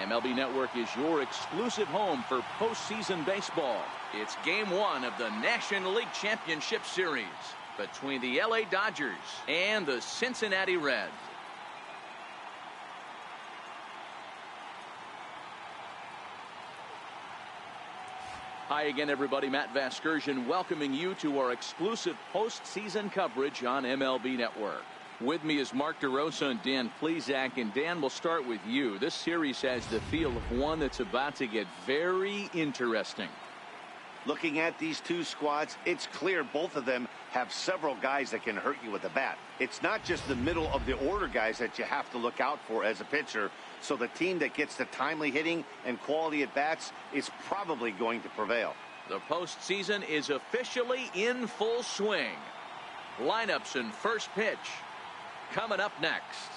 MLB Network is your exclusive home for postseason baseball. It's Game 1 of the National League Championship Series between the LA Dodgers and the Cincinnati Reds. Hi again, everybody. Matt Vasgersian welcoming you to our exclusive postseason coverage on MLB Network. With me is Mark DeRosa and Dan Plesac. And Dan, we'll start with you. This series has the feel of one that's about to get very interesting. Looking at these two squads, it's clear both of them have several guys that can hurt you with the bat. It's not just the middle of the order guys that you have to look out for as a pitcher. So the team that gets the timely hitting and quality at bats is probably going to prevail. The postseason is officially in full swing. Lineups and first pitch coming up next.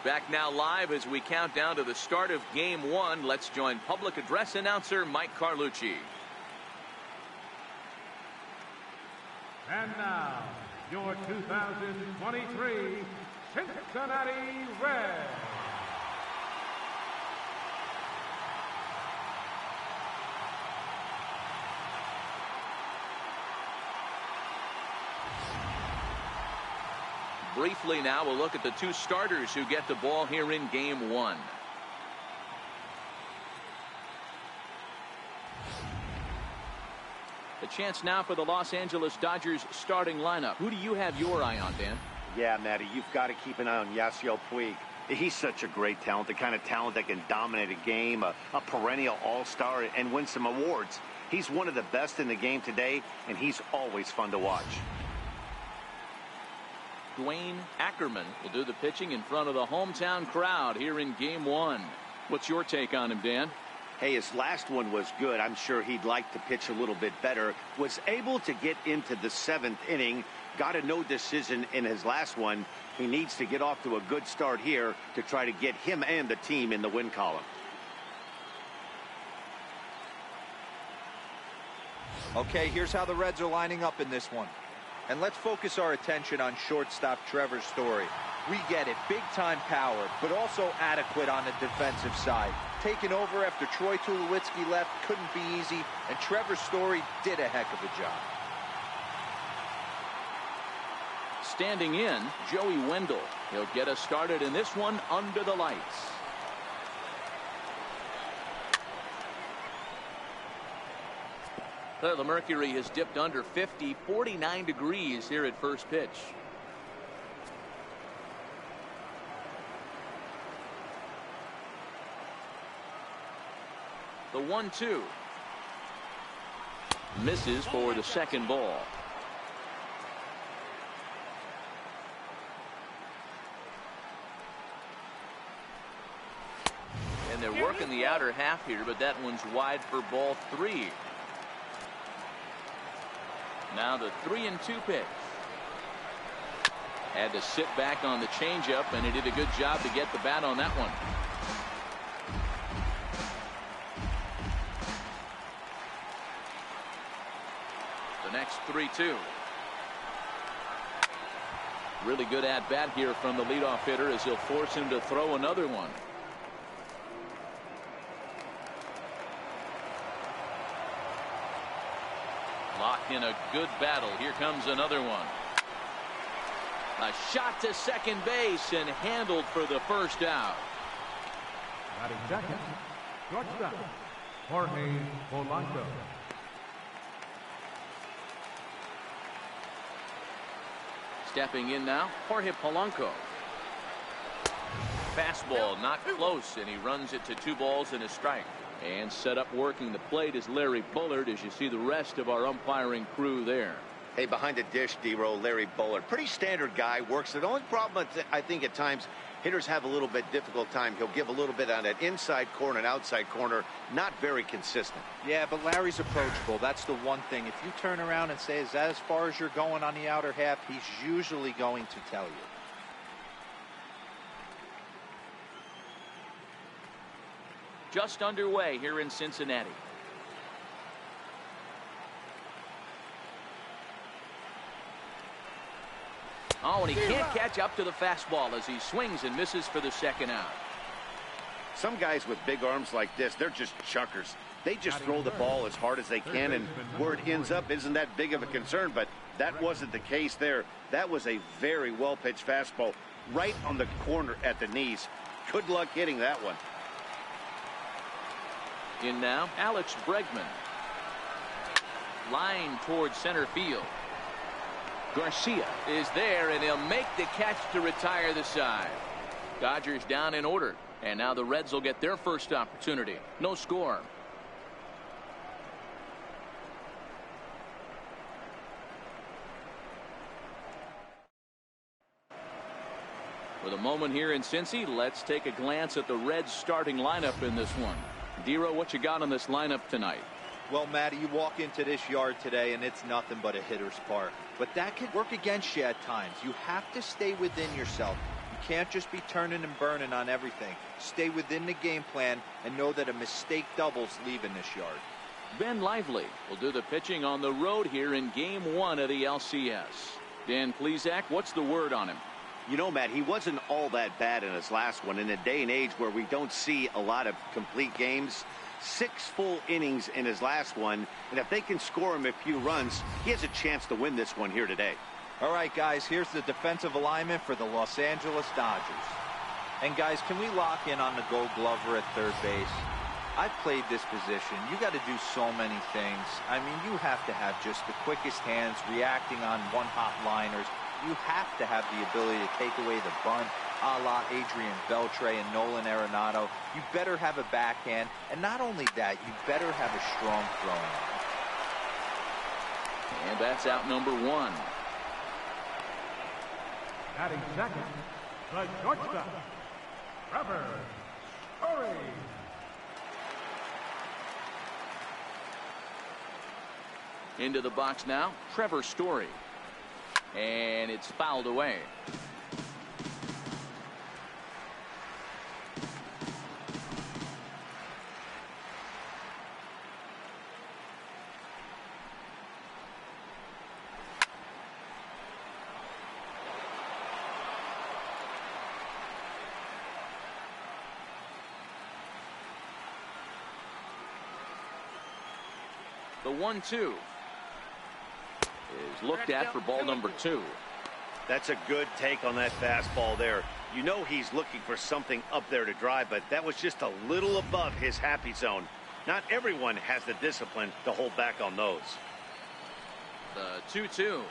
Back now live as we count down to the start of Game 1. Let's join public address announcer Mike Carlucci. And now, your 2023 Cincinnati Reds. Briefly now, we'll look at the two starters who get the ball here in Game 1. The chance now for the Los Angeles Dodgers starting lineup. Who do you have your eye on, Dan? Yeah, Matty, you've got to keep an eye on Yasiel Puig. He's such a great talent, the kind of talent that can dominate a game, a perennial all-star, and win some awards. He's one of the best in the game today, and he's always fun to watch. Dwayne Ackerman will do the pitching in front of the hometown crowd here in Game 1. What's your take on him, Dan? Hey, his last one was good. I'm sure he'd like to pitch a little bit better. Was able to get into the 7th inning. Got a no decision in his last one. He needs to get off to a good start here to try to get him and the team in the win column. Okay, here's how the Reds are lining up in this one. And let's focus our attention on shortstop Trevor Story. We get it, big-time power, but also adequate on the defensive side. Taking over after Troy Tulowitzki left couldn't be easy, and Trevor Story did a heck of a job. Standing in, Joey Wendell. He'll get us started in this one under the lights. The mercury has dipped under 50, 49 degrees here at first pitch. The 1-2. Misses for the second ball. And they're working the outer half here, but that one's wide for ball 3. Now the 3-2 pitch. Had to sit back on the changeup, and he did a good job to get the bat on that one. The next 3-2. Really good at bat here from the leadoff hitter as he'll force him to throw another one. Locked in a good battle. Here comes another one. A shot to second base and handled for the first out. Batting second, shortstop, Jorge Polanco. Stepping in now, Jorge Polanco. Fastball not close, and he runs it to 2 balls and a strike. And set up working the plate is Larry Bullard, as you see the rest of our umpiring crew there. Hey, behind the dish, D-Row, Larry Bullard. Pretty standard guy, works it. The only problem, I think, at times, hitters have a little bit difficult time. He'll give a little bit on that inside corner and outside corner. Not very consistent. Yeah, but Larry's approachable. That's the one thing. If you turn around and say, is that as far as you're going on the outer half, he's usually going to tell you. Just underway here in Cincinnati. Oh, and he can't catch up to the fastball as he swings and misses for the second out. Some guys with big arms like this, they're just chuckers. They just throw the ball as hard as they can, and where it ends up isn't that big of a concern, but that wasn't the case there. That was a very well-pitched fastball right on the corner at the knees. Good luck hitting that one. In now, Alex Bregman. Line towards center field. Garcia is there, and he'll make the catch to retire the side. Dodgers down in order, and now the Reds will get their first opportunity. No score. For the moment here in Cincy, let's take a glance at the Reds starting lineup in this one. D-Row, what you got on this lineup tonight? Well, Matty, you walk into this yard today and it's nothing but a hitter's park. But that could work against you at times. You have to stay within yourself. You can't just be turning and burning on everything. Stay within the game plan and know that a mistake doubles leaving this yard. Ben Lively will do the pitching on the road here in Game 1 of the LCS. Dan Plesac, what's the word on him? You know, Matt, he wasn't all that bad in his last one. In a day and age where we don't see a lot of complete games, 6 full innings in his last one, and if they can score him a few runs, he has a chance to win this one here today. All right, guys, here's the defensive alignment for the Los Angeles Dodgers. And, guys, can we lock in on the Gold Glover at third base? I've played this position. You got to do so many things. I mean, you have to have just the quickest hands, reacting on one-hop liners. You have to have the ability to take away the bunt, a la Adrian Beltre and Nolan Arenado. You better have a backhand, and not only that, you better have a strong throwing arm. And that's out number 1. Batting second, the shortstop, Trevor Story. Into the box now, Trevor Story. And it's fouled away. The 1-2 is looked at for ball number 2. That's a good take on that fastball there. You know he's looking for something up there to drive, but that was just a little above his happy zone. Not everyone has the discipline to hold back on those. The 2-2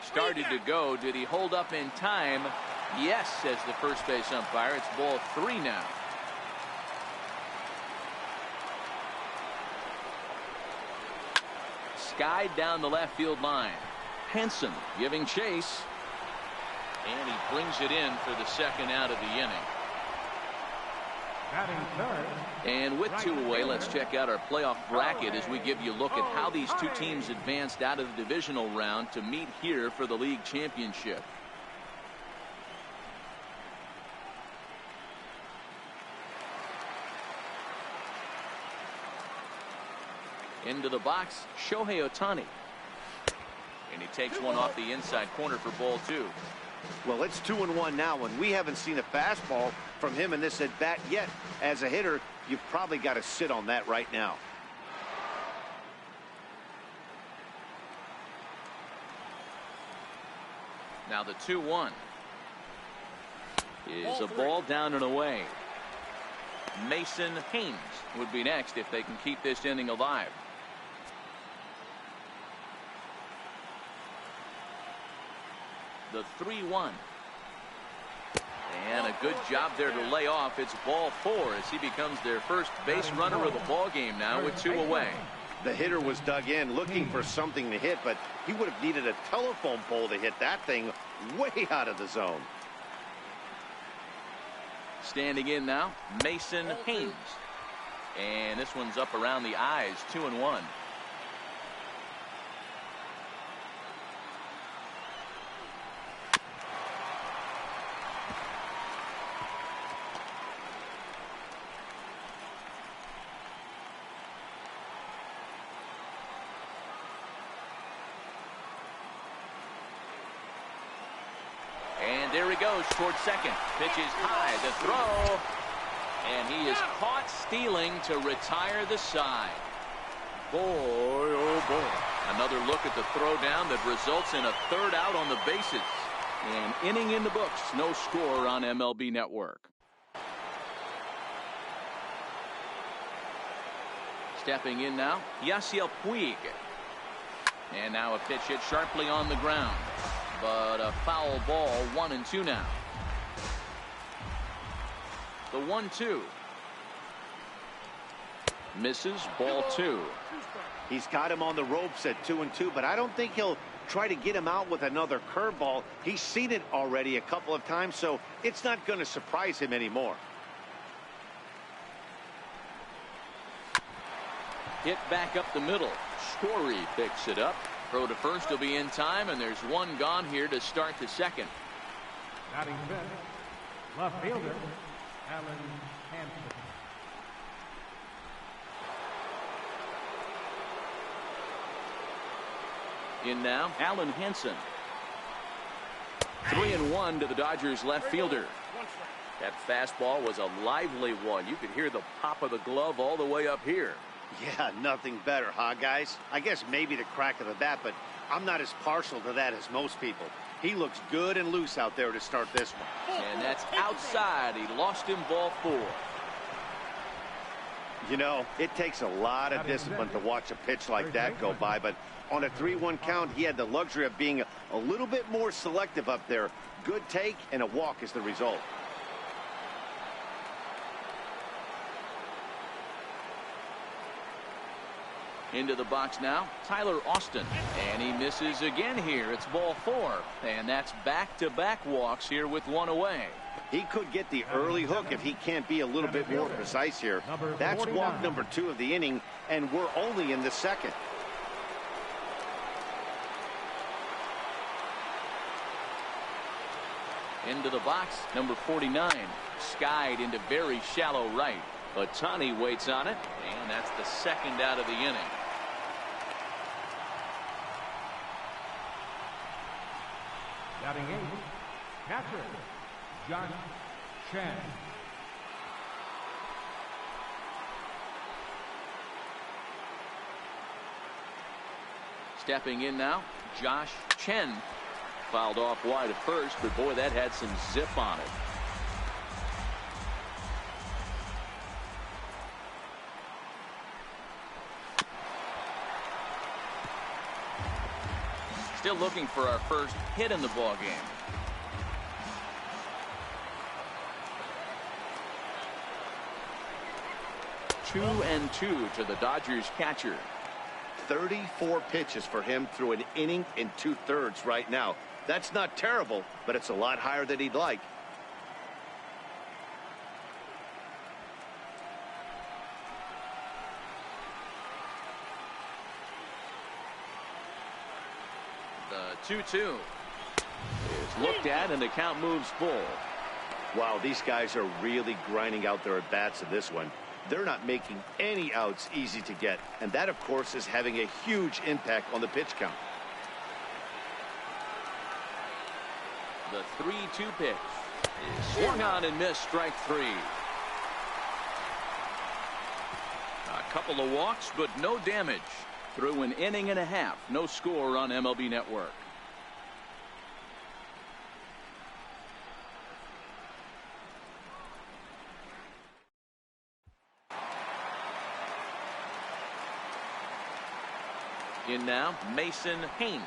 started to go. Did he hold up in time? Yes, says the first base umpire. It's ball 3 now. Skied down the left field line. Henson giving chase. And he brings it in for the second out of the inning. Batting third. And with 2 away, let's check out our playoff bracket as we give you a look at how these 2 teams advanced out of the divisional round to meet here for the league championship. Into the box, Shohei Ohtani. And he takes one off the inside corner for ball 2. Well, it's 2-1 now, and we haven't seen a fastball from him in this at-bat yet. As a hitter, you've probably got to sit on that right now. Now the 2-1 is a ball down and away. Mason Haynes would be next if they can keep this inning alive. The 3-1. And a good job there to lay off. It's ball 4 as he becomes their first base runner of the ball game now with 2 away. The hitter was dug in looking for something to hit, but he would have needed a telephone pole to hit that thing way out of the zone. Standing in now, Mason Haynes. And this one's up around the eyes, 2-1. And there he goes towards second. Pitch is high. The throw. And he is caught stealing to retire the side. Boy, oh boy. Another look at the throw down that results in a third out on the bases. An inning in the books. No score on MLB Network. Stepping in now, Yasiel Puig. And now a pitch hit sharply on the ground. But a foul ball, 1-2 now. The 1-2. Misses, ball 2. He's got him on the ropes at 2-2, but I don't think he'll try to get him out with another curveball. He's seen it already a couple of times, so it's not going to surprise him anymore. Hit back up the middle. Story picks it up. Throw to first will be in time, and there's one gone here to start the second. Batting fifth, left fielder, Alan Hansen. In now, Alan Hansen. 3-1 to the Dodgers left fielder. That fastball was a lively one. You could hear the pop of the glove all the way up here. Yeah, nothing better, huh, guys? I guess maybe the crack of the bat, but I'm not as partial to that as most people. He looks good and loose out there to start this one. And that's outside. He lost him, ball 4. You know, it takes a lot of discipline to watch a pitch like that go by, but on a 3-1 count, he had the luxury of being a little bit more selective up there. Good take and a walk is the result. Into the box now, Tyler Austin. And he misses again here. It's ball 4. And that's back-to-back walks here with one away. He could get the early hook if he can't be a little bit more precise here. That's walk number 2 of the inning, and we're only in the second. Into the box, number 49. Skied into very shallow right. Ohtani waits on it, and that's the second out of the inning. Batting eighth, catcher, Josh Chen. Stepping in now, Josh Chen. Fouled off wide at first, but boy, that had some zip on it. Still looking for our first hit in the ball game. Two and 2 to the Dodgers catcher. 34 pitches for him through an inning and 2/3 right now. That's not terrible, but it's a lot higher than he'd like. The 2-2 is looked at, and the count moves full. Wow, these guys are really grinding out their at-bats in this one. They're not making any outs easy to get, and that, of course, is having a huge impact on the pitch count. The 3-2 pitch is swung on and missed, strike 3. A couple of walks, but no damage. Through an inning and a half, no score on MLB Network. In now, Mason Haynes.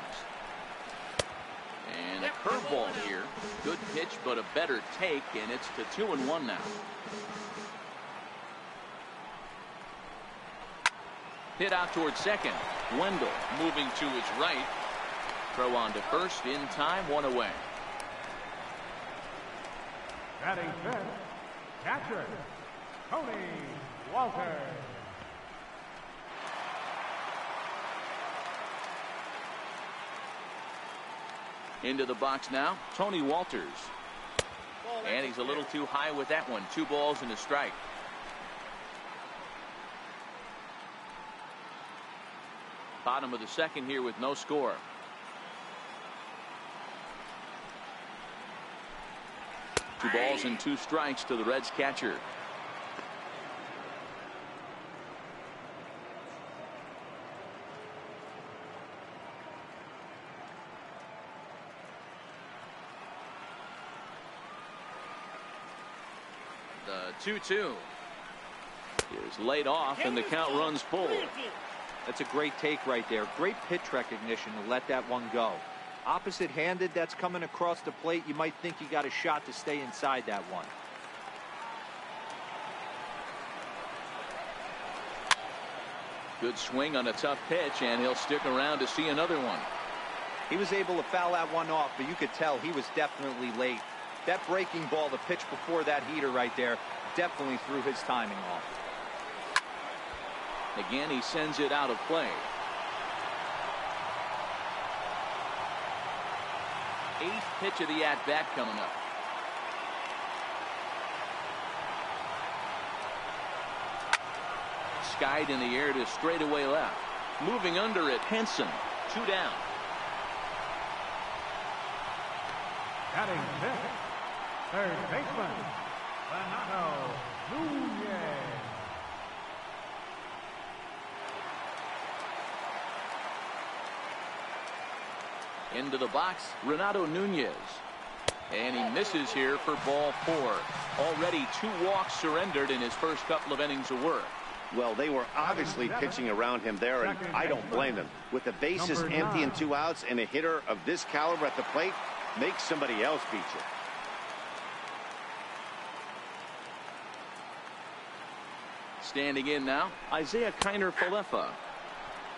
And a curveball here. Good pitch, but a better take, and it's to 2-1 now. Hit out towards second. Wendell moving to his right. Throw on to first in time, 1 away. Batting fifth, catcher, Tony Walter. Into the box now, Tony Walters. And he's a little too high with that one. 2 balls and a strike. Bottom of the second here with no score. Two balls and 2 strikes to the Reds catcher. The 2-2 is laid off and the count runs full. That's a great take right there. Great pitch recognition to let that one go. Opposite-handed, that's coming across the plate. You might think you got a shot to stay inside that one. Good swing on a tough pitch, and he'll stick around to see another one. He was able to foul that one off, but you could tell he was definitely late. That breaking ball, the pitch before that heater right there, definitely threw his timing off. Again, he sends it out of play. 8th pitch of the at-bat coming up. Skied in the air to straightaway left. Moving under it, Henson. 2 down. Batting fifth, third baseman, Renato Nunez. Into the box, Renato Nunez. And he misses here for ball 4. Already 2 walks surrendered in his first couple of innings of work. Well, they were obviously pitching around him there, and I don't blame them. With the bases empty and 2 outs and a hitter of this caliber at the plate, make somebody else beat you. Standing in now, Isaiah Kiner-Falefa.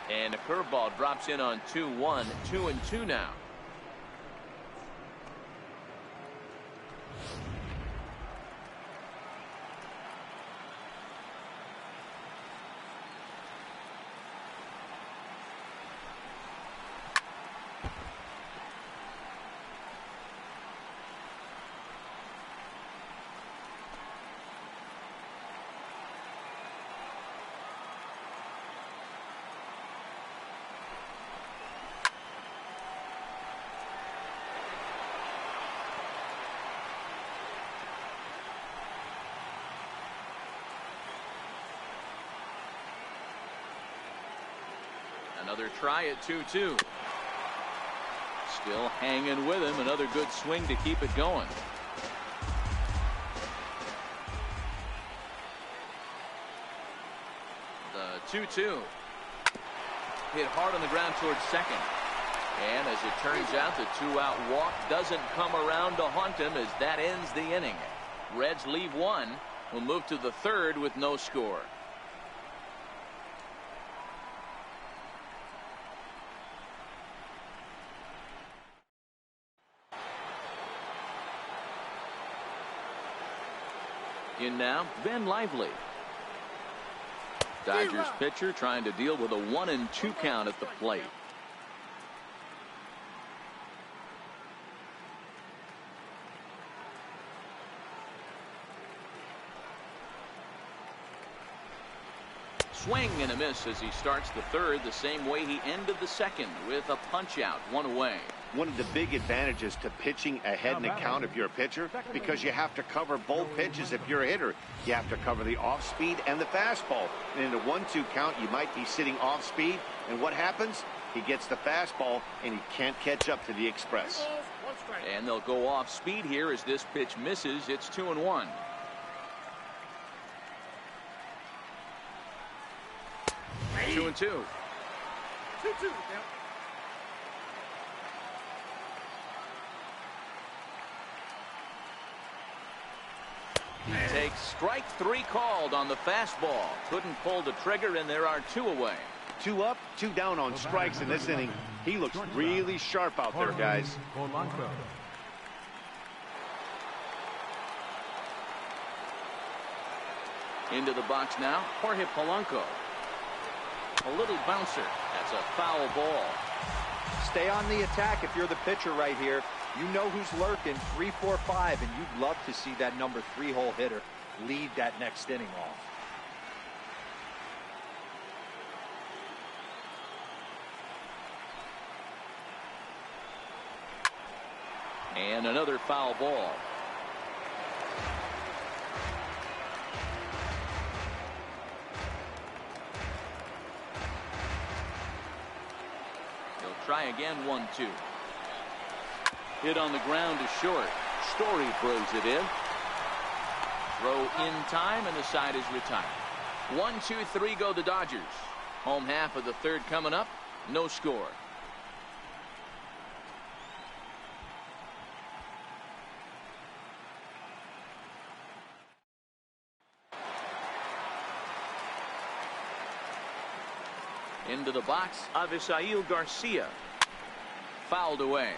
And a curveball drops in on 2-1, 2-2 now. Another try at 2-2. Still hanging with him. Another good swing to keep it going. The 2-2. Hit hard on the ground towards second. And as it turns out, the 2-out walk doesn't come around to haunt him as that ends the inning. Reds leave 1. We'll move to the 3rd with no score. In now, Ben Lively. Dodgers pitcher trying to deal with a 1-2 count at the plate. Swing and a miss as he starts the 3rd the same way he ended the 2nd with a punch out, 1 away. One of the big advantages to pitching ahead in the count if you're a pitcher, because you have to cover both pitches if you're a hitter. You have to cover the off speed and the fastball. And in a 1-2 count, you might be sitting off speed. And what happens? He gets the fastball and he can't catch up to the express. And they'll go off speed here as this pitch misses. It's 2-1. Hey. 2-2. 2-2. He takes strike 3 called on the fastball. Couldn't pull the trigger, and there are 2 away. 2 up, 2 down on strikes in this inning. He looks really sharp out there, guys. Into the box now, Jorge Polanco. A little bouncer. That's a foul ball. Stay on the attack if you're the pitcher right here. You know who's lurking, 3, 4, 5, and you'd love to see that number 3-hole hitter lead that next inning off. And another foul ball. He'll try again, 1-2. Hit on the ground to short. Story throws it in. Throw in time, and the side is retired. 1, 2, 3 go the Dodgers. Home half of the 3rd coming up. No score. Into the box, Avisail Garcia. Fouled away.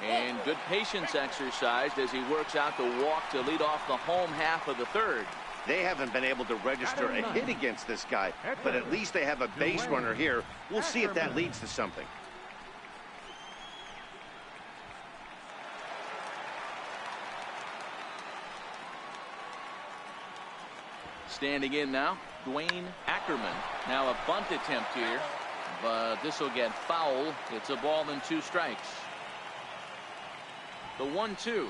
And good patience exercised as he works out the walk to lead off the home half of the 3rd. They haven't been able to register a hit against this guy, but at least they have a base runner here. We'll see if that leads to something. Standing in now, Dwayne Ackerman. Now a bunt attempt here, but this will get foul. It's a ball and 2 strikes. The 1-2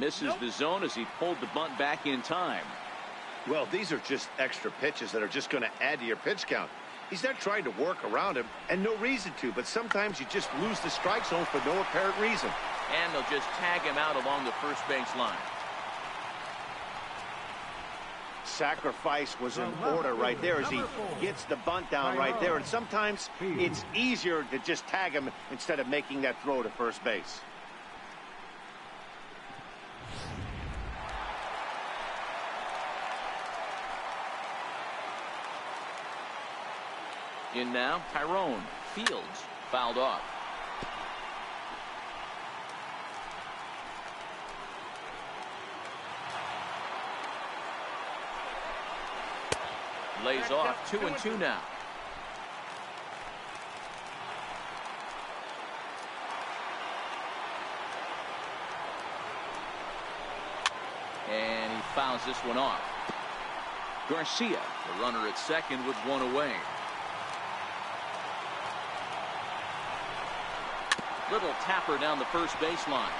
misses the zone as he pulled the bunt back in time. Well, these are just extra pitches that are just going to add to your pitch count. He's not trying to work around him, and no reason to, but sometimes you just lose the strike zone for no apparent reason. And they'll just tag him out along the first base line. Sacrifice was in order right there as he gets the bunt down right there, and sometimes it's easier to just tag him instead of making that throw to first base. In now, Tyrone. Fields fouled off. Lays off. 2-2 now. And he fouls this one off. Garcia, the runner at second with 1 away. Little tapper down the first baseline.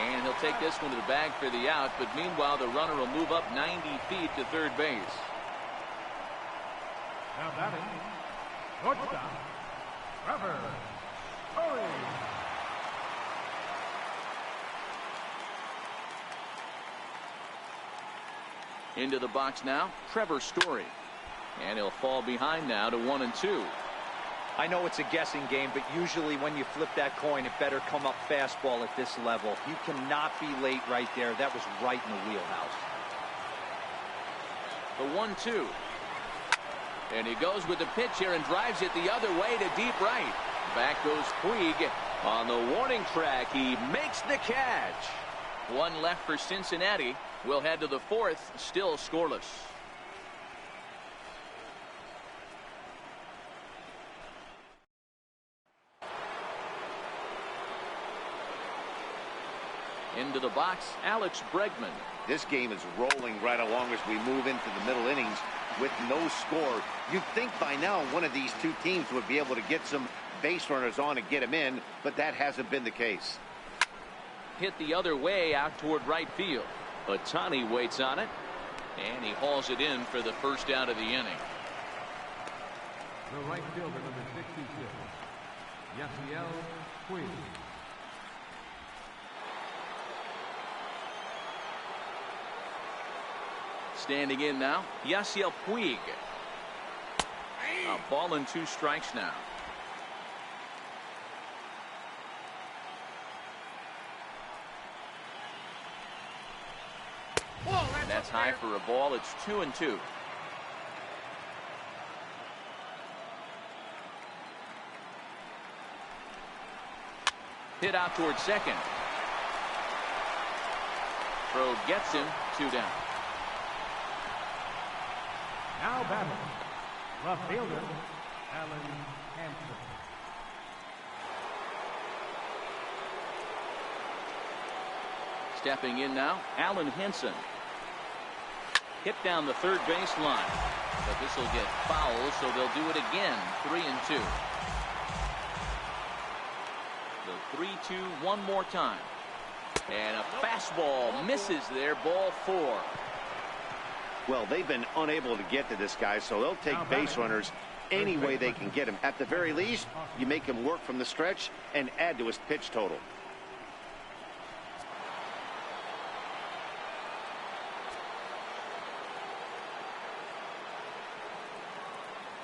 And he'll take this one to the bag for the out, but meanwhile the runner will move up 90 feet to third base. Now batting, shortstop, Trevor Story. Into the box now, Trevor Story. And he'll fall behind now to 1-2. I know it's a guessing game, but usually when you flip that coin, it better come up fastball at this level. You cannot be late right there. That was right in the wheelhouse. The 1-2. And he goes with the pitch here and drives it the other way to deep right. Back goes Puig on the warning track. He makes the catch. 1 left for Cincinnati. We'll head to the 4th, still scoreless. Into the box, Alex Bregman. This game is rolling right along as we move into the middle innings with no score. You'd think by now one of these two teams would be able to get some base runners on and get them in, but that hasn't been the case. Hit the other way out toward right field. Ohtani waits on it, and he hauls it in for the first out of the inning. The right fielder, number 66, Yasiel Puig. Standing in now, Yasiel Puig. A ball and 2 strikes now. And that's high for a ball. It's 2-2. Hit out towards second. Throw gets him. 2 down. Now batting, left fielder, Alan Hansen. Stepping in now, Alan Henson. Hit down the third base line, but this will get foul, so they'll do it again. 3-2. The 3-2 one more time. And a fastball misses there. Ball 4. Well, they've been unable to get to this guy, so they'll take base runners any way they can get him. At the very least, you make him work from the stretch and add to his pitch total.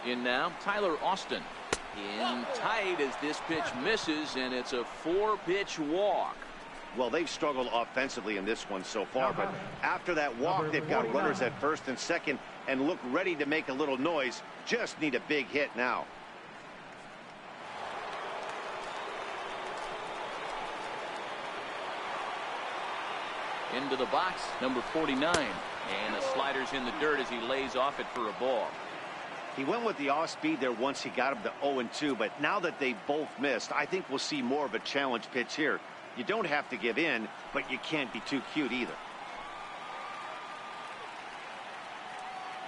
In now, Tyler Austin. In tight as this pitch misses, and it's a 4-pitch walk. Well, they've struggled offensively in this one so far, but after that walk, they've got runners at first and second and look ready to make a little noise. Just need a big hit now. Into the box, number 49. And the slider's in the dirt as he lays off it for a ball. He went with the off speed there once he got him to 0-2, but now that they've both missed, I think we'll see more of a challenge pitch here. You don't have to give in, but you can't be too cute either.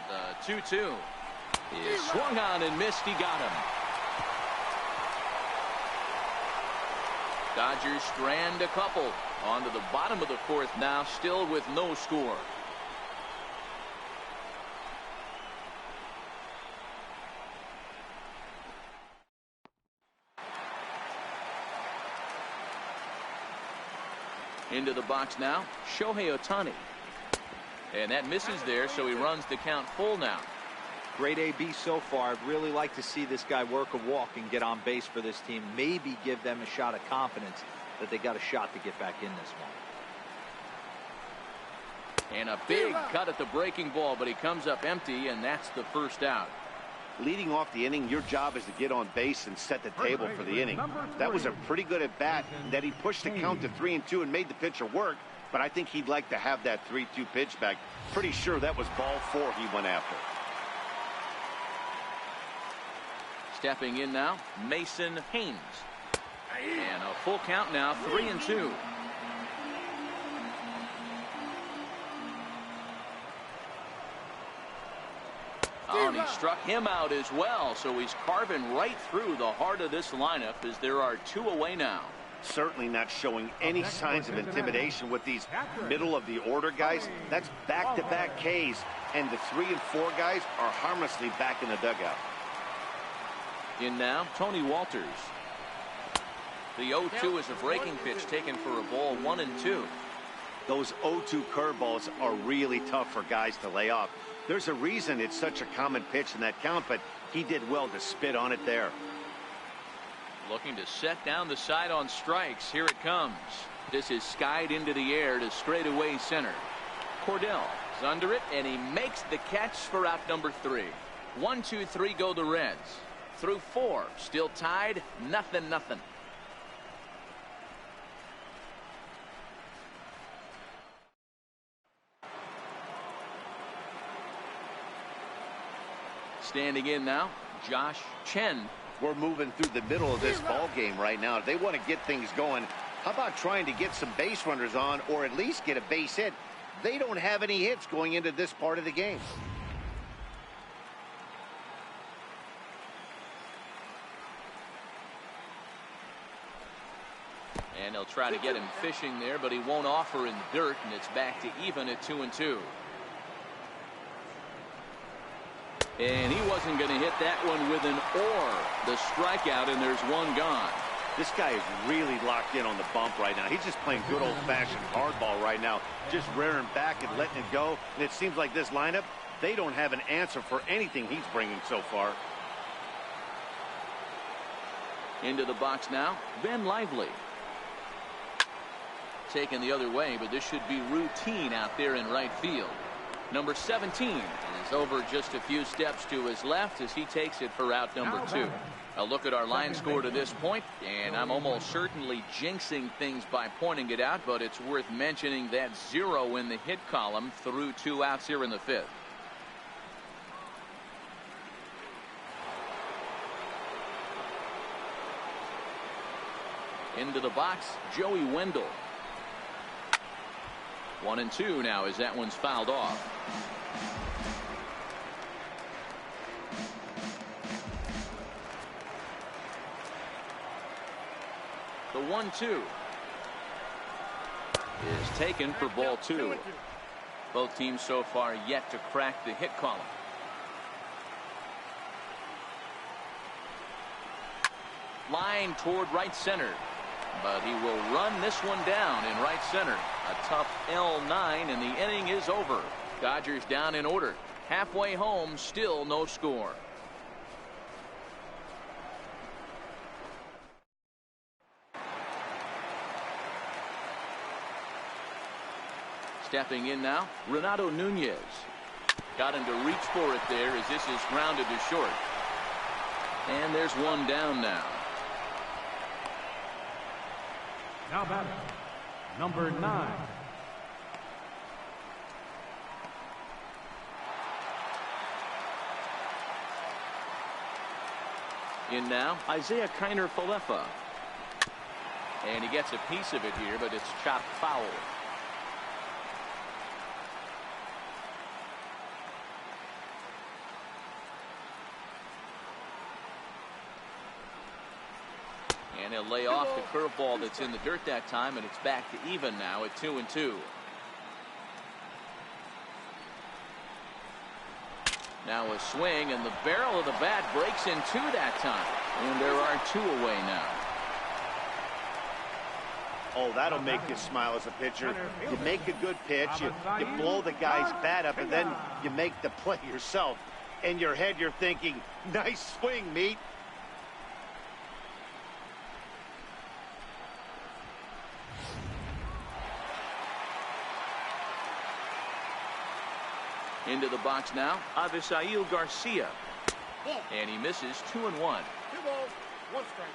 The 2-2 is swung on and missed. He got him. Dodgers strand a couple. On to the bottom of the 4th now, still with no score. Into the box now, Shohei Ohtani. And that misses there, so he runs the count full now. Great AB so far. I'd really like to see this guy work a walk and get on base for this team. Maybe give them a shot of confidence that they got a shot to get back in this one. And a big cut at the breaking ball, but he comes up empty, and that's the first out. Leading off the inning, your job is to get on base and set the table for the inning. That was a pretty good at bat that he pushed the count to 3-2 and made the pitcher work, but I think he'd like to have that 3-2 pitch back. Pretty sure that was ball 4 he went after. Stepping in now, Mason Haynes. And a full count now, 3-2. Oh, and he struck him out as well, so he's carving right through the heart of this lineup as there are 2 away now. Certainly not showing any signs of intimidation with these middle-of-the-order guys. That's back-to-back Ks, and the 3 and 4 guys are harmlessly back in the dugout. In now, Tony Walters. The 0-2 is a breaking pitch taken for a ball, 1-2. Those 0-2 curveballs are really tough for guys to lay off. There's a reason it's such a common pitch in that count, but he did well to spit on it there. Looking to set down the side on strikes. Here it comes. This is skied into the air to straightaway center. Cordell is under it, and he makes the catch for out number 3. 1, 2, 3 go the Reds. Through 4, still tied, 0-0. Standing in now, Josh Chen. We're moving through the middle of this ball game right now. If they want to get things going, how about trying to get some base runners on or at least get a base hit? They don't have any hits going into this part of the game. And they'll try to get him fishing there, but he won't offer in the dirt, and it's back to even at 2-2. And he wasn't going to hit that one with an or. The strikeout, and there's 1 gone. This guy is really locked in on the bump right now. He's just playing good old-fashioned hardball right now, just rearing back and letting it go. And it seems like this lineup, they don't have an answer for anything he's bringing so far. Into the box now, Ben Lively. Taken the other way, but this should be routine out there in right field. Number 17 is over just a few steps to his left as he takes it for out number 2. A look at our line score to this point, and I'm almost certainly jinxing things by pointing it out, but it's worth mentioning that 0 in the hit column through 2 outs here in the 5th. Into the box, Joey Wendell. 1-2 now as that one's fouled off. The 1-2 is taken for ball 2. Both teams so far yet to crack the hit column. Line toward right center, but he will run this one down in right center. A tough L9, and the inning is over. Dodgers down in order. Halfway home, still no score. Stepping in now, Renato Nunez. Got him to reach for it there as this is grounded to short. And there's one down now. Now batting, number 9. In now, Isaiah Kiner-Falefa. And he gets a piece of it here, but it's chopped foul. And he'll lay off the curveball that's in the dirt that time, and it's back to even now at 2-2. Now a swing, and the barrel of the bat breaks in 2 that time. And there are 2 away now. Oh, that'll make you smile as a pitcher. You make a good pitch, you blow the guy's bat up, and then you make the play yourself. In your head, you're thinking, nice swing, meat. Into the box now, Avisail Garcia. And he misses 2-1. 2 balls, 1 strike.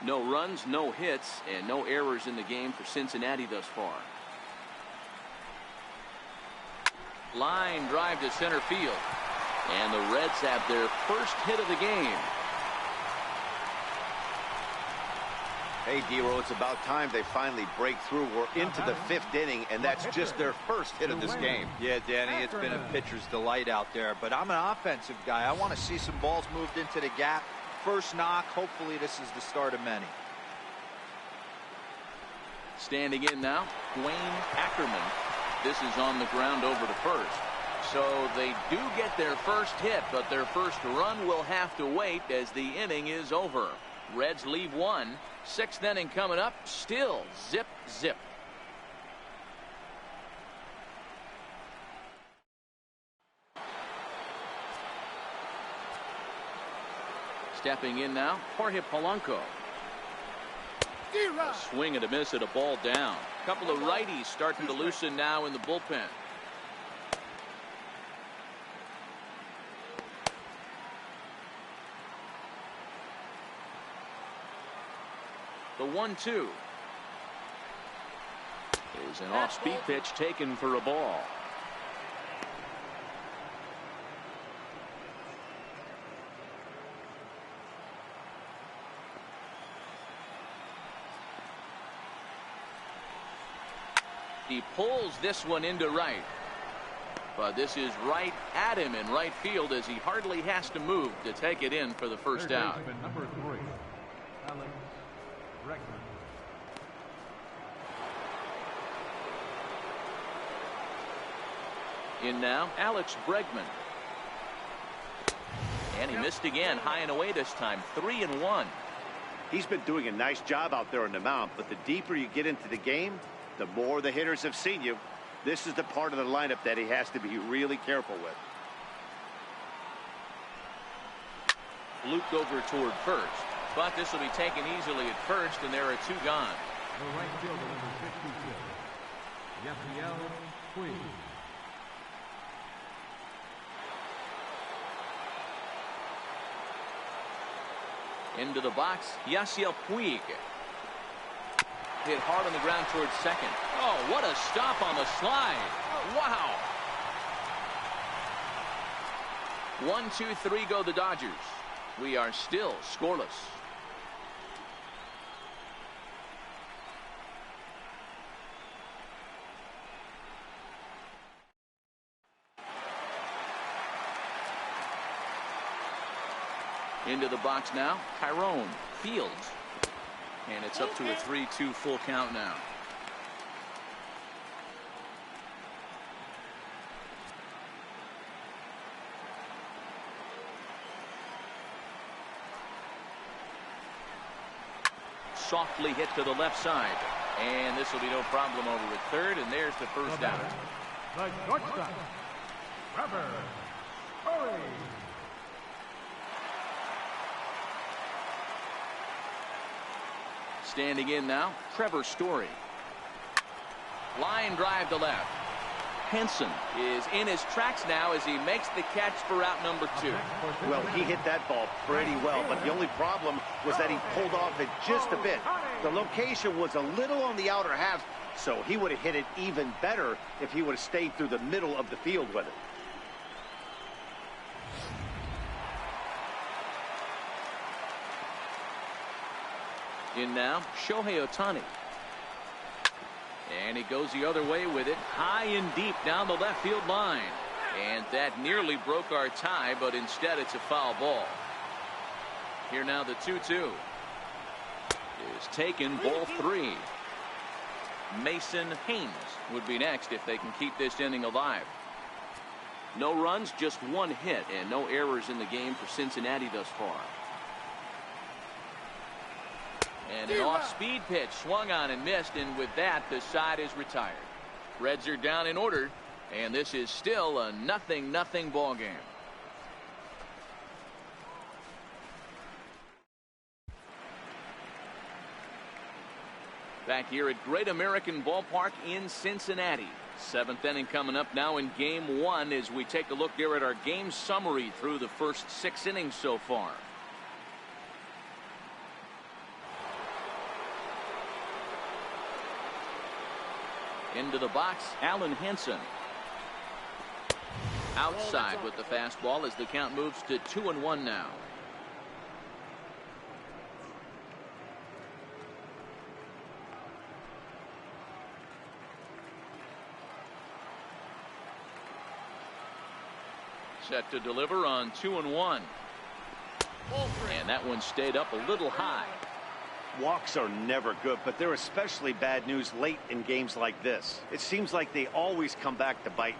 No runs, no hits, and no errors in the game for Cincinnati thus far. Line drive to center field. And the Reds have their first hit of the game. Hey, D-Row, it's about time they finally break through. We're into the 5th inning, and that's just their first hit of this game. Yeah, Danny, it's been a pitcher's delight out there, but I'm an offensive guy. I want to see some balls moved into the gap. First knock, hopefully this is the start of many. Standing in now, Dwayne Ackerman. This is on the ground over to first. So they do get their first hit, but their first run will have to wait as the inning is over. Reds leave 1. 6th inning coming up. Still zip, zip. Stepping in now, Jorge Polanco. A swing and a miss at a ball down. A couple of righties starting to loosen now in the bullpen. The 1-2 is an off-speed pitch taken for a ball. He pulls this one into right. But this is right at him in right field as he hardly has to move to take it in for the first out. Number 3, Alex Bregman. In now, Alex Bregman. And he missed again, high and away this time, 3-1. He's been doing a nice job out there on the mound, but the deeper you get into the game, the more the hitters have seen you. This is the part of the lineup that he has to be really careful with. Looped over toward first, but this will be taken easily at first, and there are two gone. The right fielder, number 62, Yasiel Puig. Into the box, Yasiel Puig. Hit hard on the ground towards second. Oh, what a stop on the slide. Wow. 1, 2, 3 go the Dodgers. We are still scoreless. Into the box now, Tyrone fields. And it's up to a 3-2 full count now. Softly hit to the left side. And this will be no problem over at third. And there's the first out. The shortstop, Trevor Story. Standing in now, Trevor Story. Line drive to left. Henson is in his tracks now as he makes the catch for out number 2. Well, he hit that ball pretty well, but the only problem was that he pulled off it just a bit. The location was a little on the outer half, so he would have hit it even better if he would have stayed through the middle of the field with it. In now, Shohei Ohtani. And he goes the other way with it, high and deep down the left field line. And that nearly broke our tie, but instead it's a foul ball. Here now the 2-2 is taken, ball 3. Mason Haynes would be next if they can keep this inning alive. No runs, just one hit, and no errors in the game for Cincinnati thus far. And an off-speed pitch swung on and missed, and with that the side is retired. Reds are down in order, and this is still a 0-0 ball game. Back here at Great American Ballpark in Cincinnati. 7th inning coming up now in game 1 as we take a look here at our game summary through the first 6 innings so far. Into the box, Allen Henson. Outside with the fastball as the count moves to 2-1 now. Set to deliver on 2-1. And that one stayed up a little high. Walks are never good, but they're especially bad news late in games like this. It seems like they always come back to bite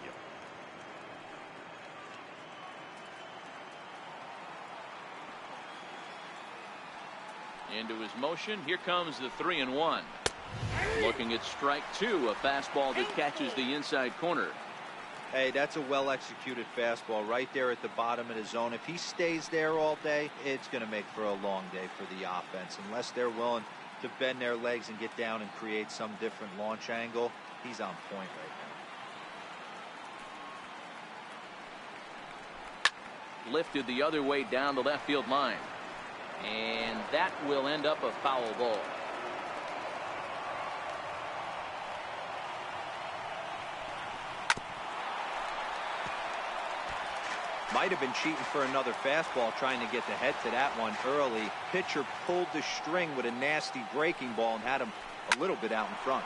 you. Into his motion, here comes the 3-1. Looking at strike 2, a fastball that catches the inside corner. Hey, that's a well-executed fastball right there at the bottom of the zone. If he stays there all day, it's going to make for a long day for the offense. Unless they're willing to bend their legs and get down and create some different launch angle, he's on point right now. Lifted the other way down the left field line. And that will end up a foul ball. Might have been cheating for another fastball, trying to get the head to that one early. Pitcher pulled the string with a nasty breaking ball and had him a little bit out in front.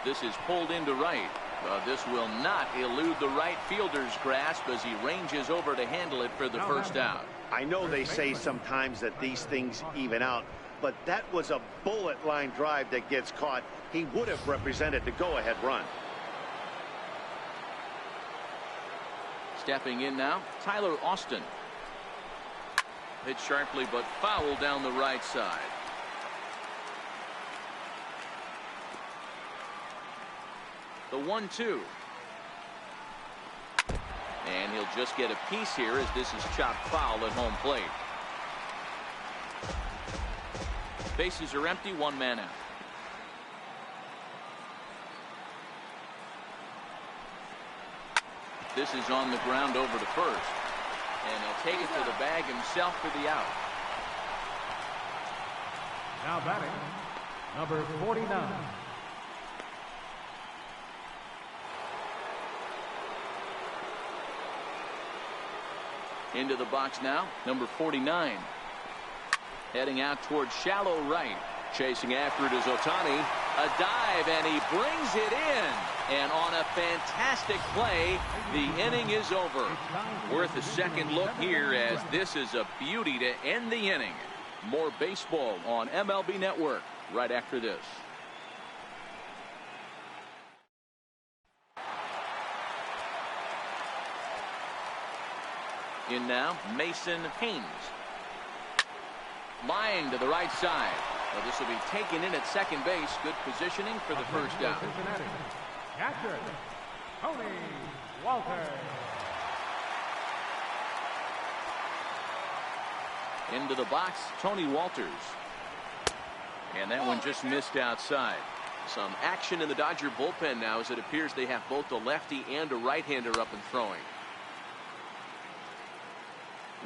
This is pulled into right. But this will not elude the right fielder's grasp as he ranges over to handle it for the first out. I know they say sometimes that these things even out, but that was a bullet line drive that gets caught. He would have represented the go-ahead run. Stepping in now, Tyler Austin. Hit sharply but foul down the right side. The 1-2. And he'll just get a piece here as this is chopped foul at home plate. Bases are empty, one man out. This is on the ground over to first. And he'll take it to the bag himself for the out. Now batting, number 49. Into the box now, number 49. Heading out towards shallow right. Chasing after it is Ohtani. A dive, and he brings it in. And on a fantastic play, the inning is over. Worth a second look here, as this is a beauty to end the inning. More baseball on MLB Network right after this. In now, Mason Haynes. Lying to the right side. Well, this will be taken in at second base. Good positioning for the first out. Cincinnati. Catcher, Tony Walter. Into the box, Tony Walters. And that one just missed outside. Some action in the Dodger bullpen now, as it appears they have both a lefty and a right-hander up and throwing.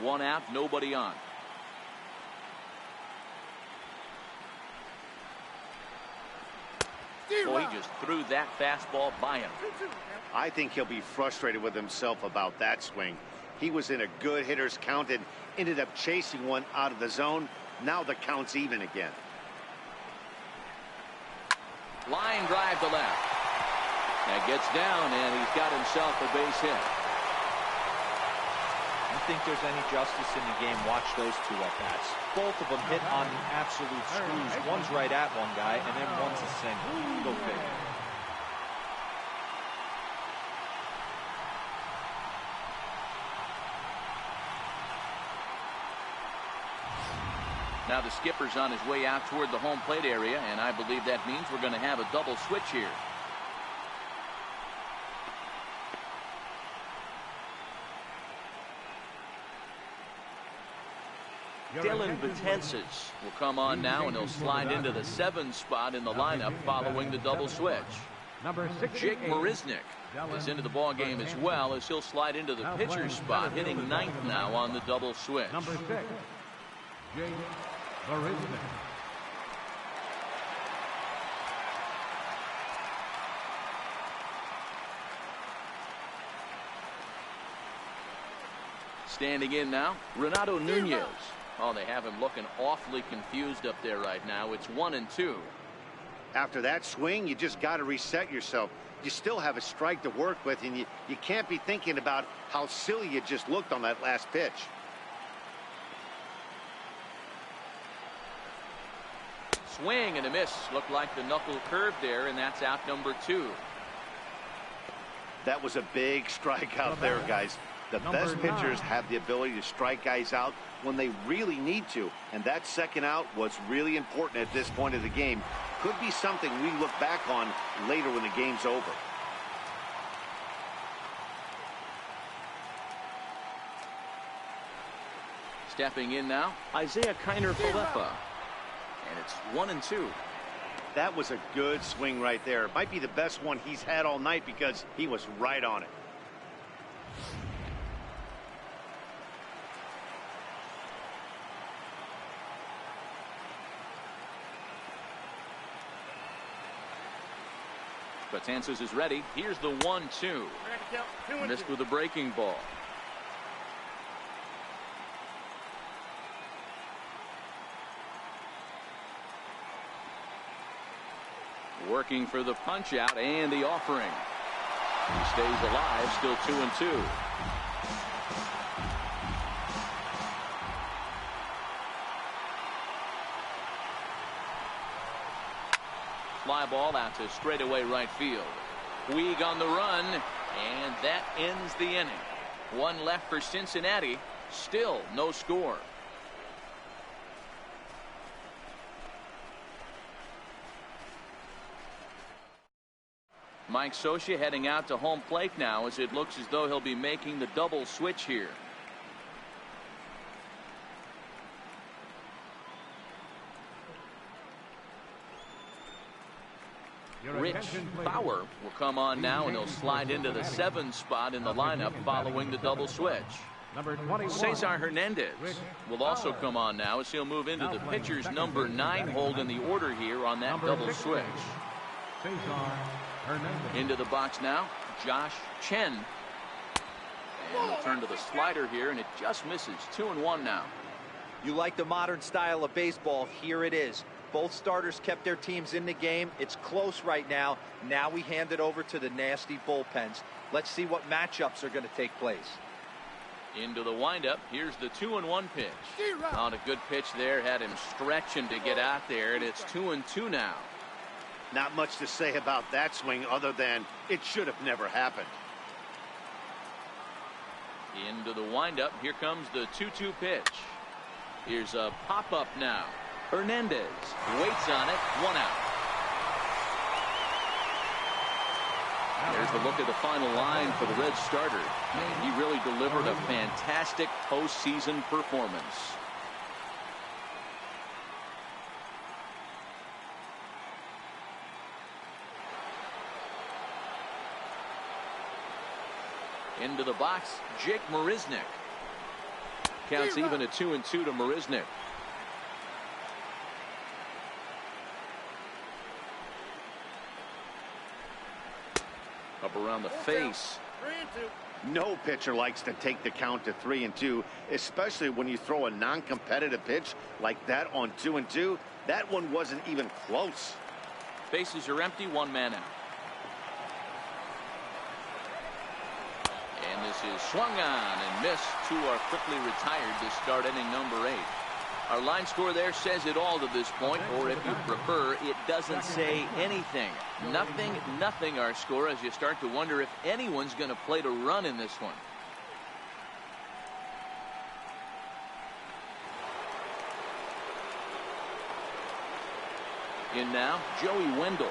One out, nobody on. Boy, he just threw that fastball by him. I think he'll be frustrated with himself about that swing. He was in a good hitter's count and ended up chasing one out of the zone. Now the count's even again. Line drive to left. That gets down, and he's got himself a base hit. I don't think there's any justice in the game. Watch those two at-bats. Both of them hit on the absolute screws. One's right at one guy, and then one's a single. Go figure. Now the skipper's on his way out toward the home plate area, and I believe that means we're going to have a double switch here. Dylan Betances will come on now, and he'll slide into the 7 spot in the lineup following the double switch. Jake Marisnick is into the ball game as well, as he'll slide into the pitcher's spot, hitting 9th now on the double switch. Number 6, Jake Marisnick. Standing in now, Renato Nunez. Oh, they have him looking awfully confused up there right now. It's 1-2. After that swing, you just got to reset yourself. You still have a strike to work with, and you can't be thinking about how silly you just looked on that last pitch. Swing and a miss. Looked like the knuckle curve there, and that's out number 2. That was a big strikeout there, guys. The best pitchers have the ability to strike guys out when they really need to, and that second out was really important at this point of the game. Could be something we look back on later when the game's over. Stepping in now, Isaiah Kiner-Falefa, and it's 1-2. That was a good swing right there. It might be the best one he's had all night because he was right on it. Betances is ready. Here's the 1-2. Missed with a breaking ball. Working for the punch out and the offering. He stays alive, still 2-2. Fly ball out to straightaway right field. Puig on the run, and that ends the inning. One left for Cincinnati. Still no score. Mike Scioscia heading out to home plate now, as it looks as though he'll be making the double switch here. Rich Bauer will come on now, and he'll slide into the 7 spot in the lineup following the double switch. Cesar Hernandez will also come on now, as he'll move into the pitcher's number 9 hold in the order here on that double switch. Into the box now, Josh Chen. And we'll turn to the slider here, and it just misses. 2-1 now. You like the modern style of baseball. Here it is. Both starters kept their teams in the game. It's close right now. Now we hand it over to the nasty bullpens. Let's see what matchups are going to take place. Into the windup. Here's the 2-1 pitch. On a good pitch there. Had him stretching to get out there, and it's 2-2 now. Not much to say about that swing other than it should have never happened. Into the windup. Here comes the 2-2 pitch. Here's a pop-up now. Hernandez waits on it. 1 out. There's the look at the final line for the Reds starter. He really delivered a fantastic postseason performance. Into the box, Jake Marisnick. Counts even at 2-2 to Marisnick. Up around the face. 3-2. No pitcher likes to take the count to 3-2, especially when you throw a non-competitive pitch like that on 2-2. That one wasn't even close. Bases are empty, 1 man out. And this is swung on and missed. 2 are quickly retired to start inning number 8. Our line score there says it all to this point, or if you prefer, it doesn't say anything. Nothing our score, as you start to wonder if anyone's going to play to run in this one. In now, Joey Wendell.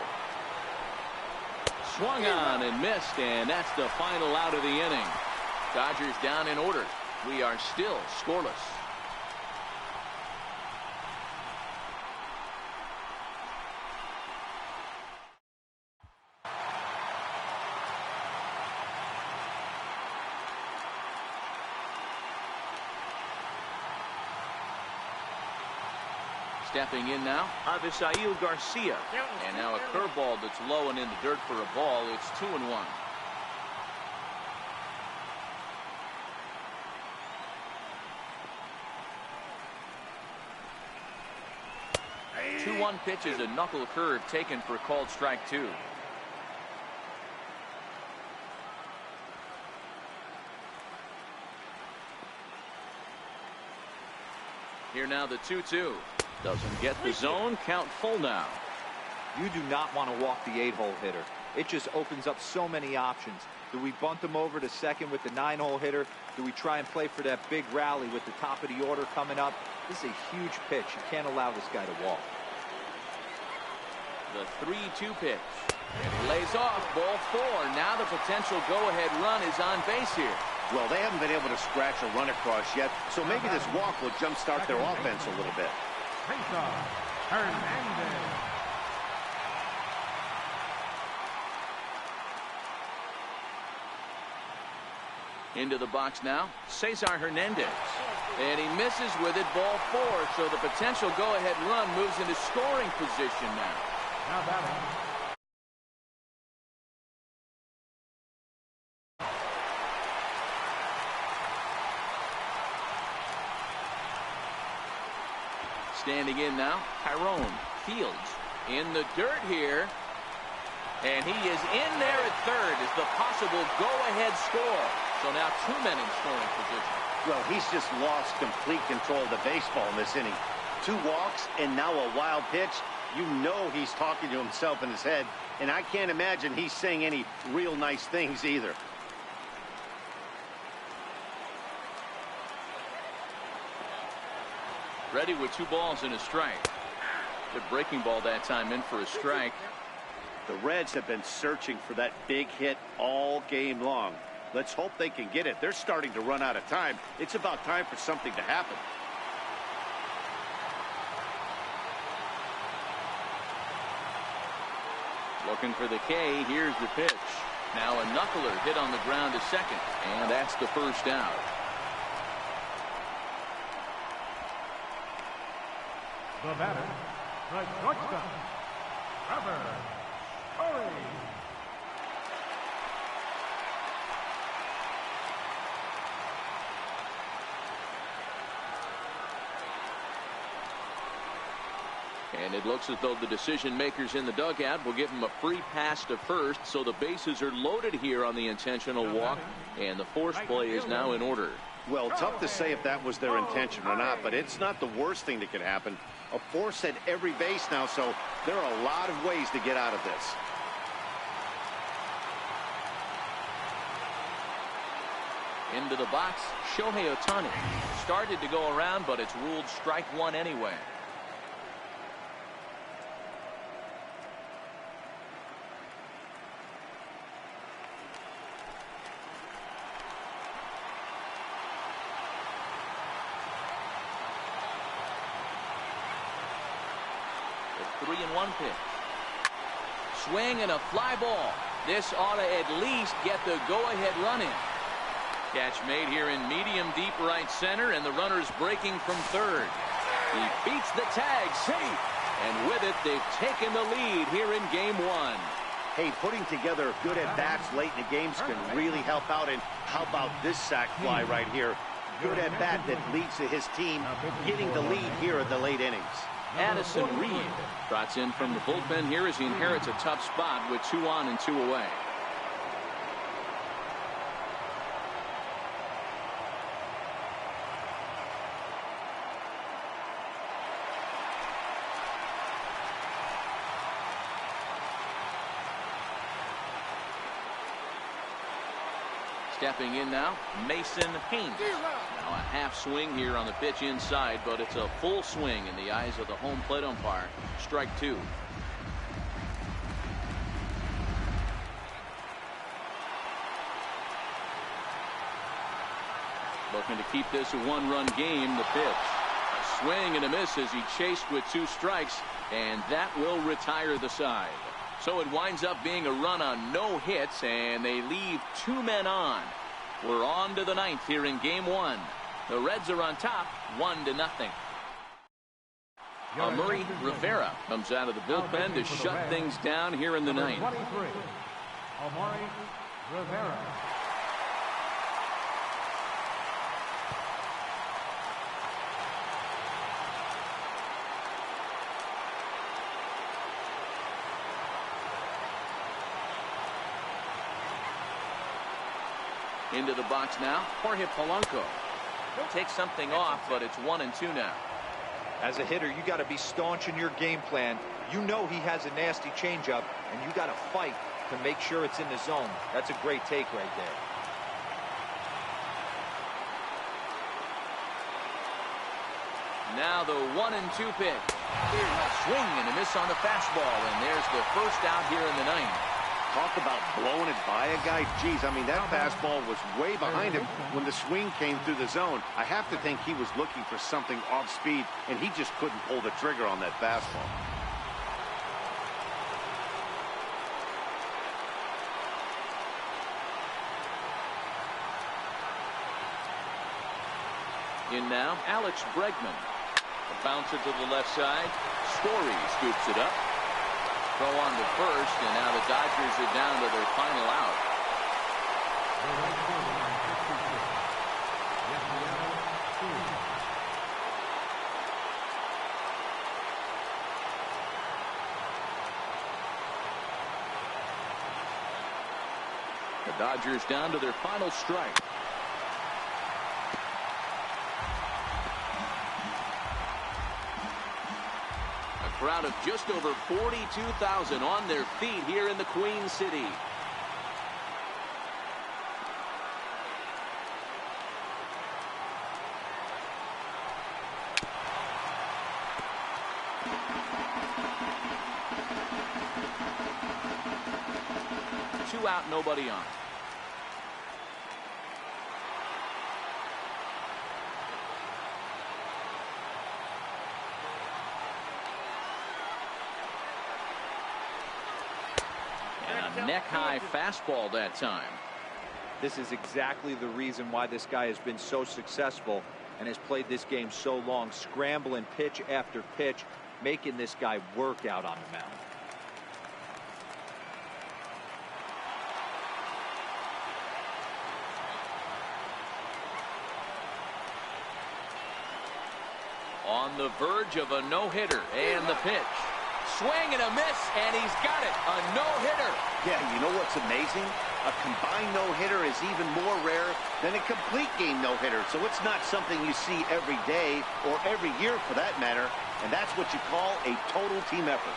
Swung on and missed, and that's the final out of the inning. Dodgers down in order. We are still scoreless. Stepping in now, Avisail Garcia. And now a curveball that's low and in the dirt for a ball. It's 2-1. Two 2-1 pitch is a knuckle curve taken for called strike 2. Here now the 2-2. Doesn't get the zone. Count full now. You do not want to walk the 8-hole hitter. It just opens up so many options. Do we bunt him over to second with the 9-hole hitter? Do we try and play for that big rally with the top of the order coming up? This is a huge pitch. You can't allow this guy to walk. The 3-2 pitch. It lays off. Ball 4. Now the potential go-ahead run is on base here. Well, they haven't been able to scratch a run across yet, so maybe this walk will jumpstart their offense a little bit. Hernandez. Into the box now, Cesar Hernandez. And he misses with it, ball 4. So the potential go-ahead run moves into scoring position now. Now batting. Standing in now, Tyrone Fields in the dirt here. And he is in there at third as the possible go-ahead score. So now 2 men in scoring position. Well, he's just lost complete control of the baseball in this inning. 2 walks and now a wild pitch. You know he's talking to himself in his head, and I can't imagine he's saying any real nice things either. Ready with 2 balls and a strike. Good breaking ball that time in for a strike. The Reds have been searching for that big hit all game long. Let's hope they can get it. They're starting to run out of time. It's about time for something to happen. Looking for the K. Here's the pitch. Now a knuckler hit on the ground to second, and that's the first out. The batter, the shortstop, Trevor Story. And it looks as though the decision makers in the dugout will give him a free pass to first, so the bases are loaded here on the intentional walk, and the force play is now in order. Well, tough to say if that was their intention or not, but it's not the worst thing that could happen. A force at every base now, so there are a lot of ways to get out of this. Into the box, Shohei Ohtani. Started to go around, but it's ruled strike one anyway. The 3-1 pitch. Swing and a fly ball. This ought to at least get the go-ahead run in. Catch made here in medium deep right center, and the runner's breaking from third. He beats the tag, safe, and with it they've taken the lead here in game one. Hey, putting together good at-bats late in the games can really help out, and how about this sac fly right here? Good at-bat that leads to his team getting the lead here in the late innings. Addison Reed trots in from the bullpen here as he inherits a tough spot with 2 on and 2 away. Stepping in now, Mason Haynes. Now a half swing here on the pitch inside, but it's a full swing in the eyes of the home plate umpire. Strike 2. Looking to keep this a 1-run game. The pitch. A swing and a miss as he chased with 2 strikes, and that will retire the side. So it winds up being a run on no hits, and they leave 2 men on. We're on to the 9th here in game 1. The Reds are on top, 1-0. Amuri Rivera comes out of the bullpen to shut things down here in the 9th. 23, Amuri Rivera. Into the box now, Jorge Polanco. Takes something off, but it's 1-2 now. As a hitter, you got to be staunch in your game plan. You know he has a nasty changeup, and you got to fight to make sure it's in the zone. That's a great take right there. Now the 1-2 pitch. A swing and a miss on the fastball, and there's the first out here in the 9th. Talk about blowing it by a guy. Geez, I mean, that fastball was way behind him when the swing came through the zone. I have to think he was looking for something off speed, and he just couldn't pull the trigger on that fastball. In now, Alex Bregman. A bouncer to the left side. Story scoops it up. Throw on to first, and now the Dodgers are down to their final out. The Dodgers down to their final strike. Crowd of just over 42,000 on their feet here in the Queen City. 2 out, nobody on. And a neck-high fastball that time. This is exactly the reason why this guy has been so successful and has played this game so long, scrambling pitch after pitch, making this guy work out on the mound. On the verge of a no-hitter, and the pitch. Swing and a miss, and he's got it. A no-hitter. Yeah, you know what's amazing? A combined no-hitter is even more rare than a complete game no-hitter. So it's not something you see every day or every year for that matter. And that's what you call a total team effort.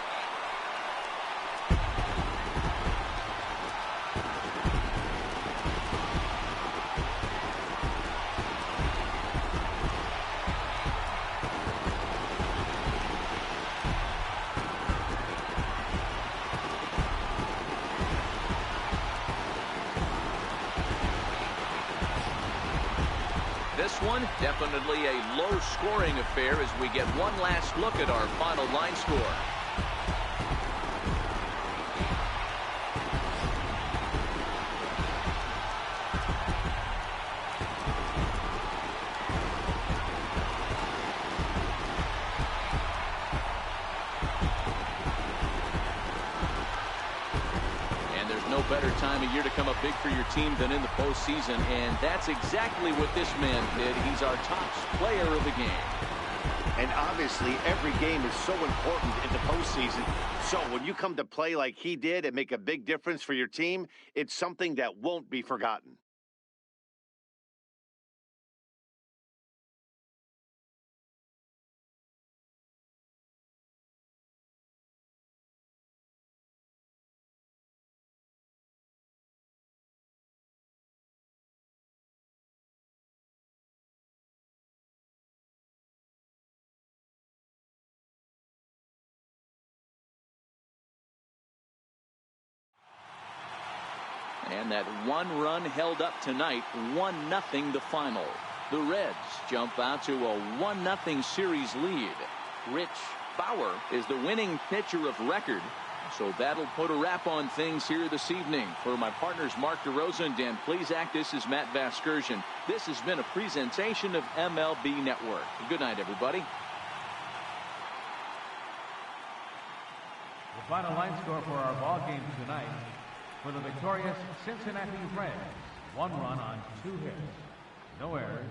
This one, definitely a low-scoring affair as we get one last look at our final line score. No better time of year to come up big for your team than in the postseason, and that's exactly what this man did. He's our top player of the game. And obviously, every game is so important in the postseason. So when you come to play like he did and make a big difference for your team, it's something that won't be forgotten. And that one run held up tonight, 1-0 the final. The Reds jump out to a 1-0 series lead. Rich Bauer is the winning pitcher of record. So that'll put a wrap on things here this evening. For my partners Mark DeRosa and Dan Plesac, this is Matt Vasgersian. This has been a presentation of MLB Network. Good night, everybody. The final line score for our ball game tonight: for the victorious Cincinnati Reds, 1 run on 2 hits, no errors,